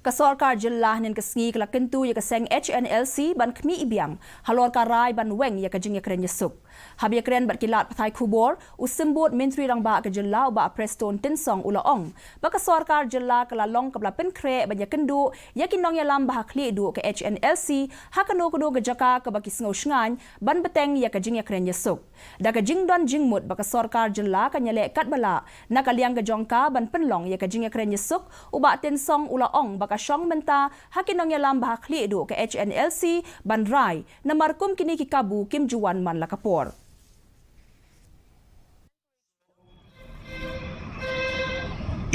Ka Sorkar Jylla nen ka sngi ka Kyntu ya ka seng Hnlc ban Khmih Biang Halor ka rai ban Weng ya ka Jingiakren Iasuk. Jingiakren bat kilat pathai khubor usimbut menteri rang ba ka Jylla ba preston tinsong ulaong. Ba ka Sorkar Jylla ka lalong ka pen kre ban ya kendu ya kinong ya lam ba khli du ka Hnlc hakano kudu ka jaka ka ba kisngo shngan ban beteng ya ka Jingiakren Iasuk. Da ka jingdon jingmut ba ka Sorkar Jylla ka nyale kat bala nakaliang ka jongka ban penlong ya ka Jingiakren Iasuk uba tinsong ulaong ba kasyong menta hakinong yalam bahakli edu ke Hnlc banrai na markum kini kikabu Kim Juan man lakapor.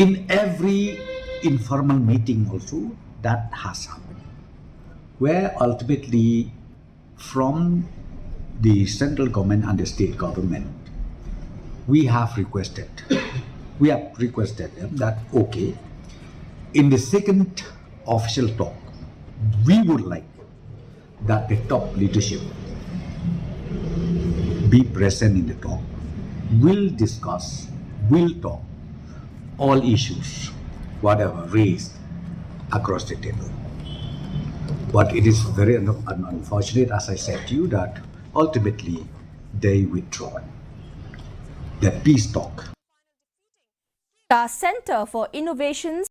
In every informal meeting also that has happened, where ultimately from the central government and the state government we have requested them that okay, in the second official talk, we would like that the top leadership be present in the talk, will discuss, will talk all issues, whatever raised across the table. But it is very unfortunate, as I said to you, that ultimately they withdraw the peace talk. The Center for Innovations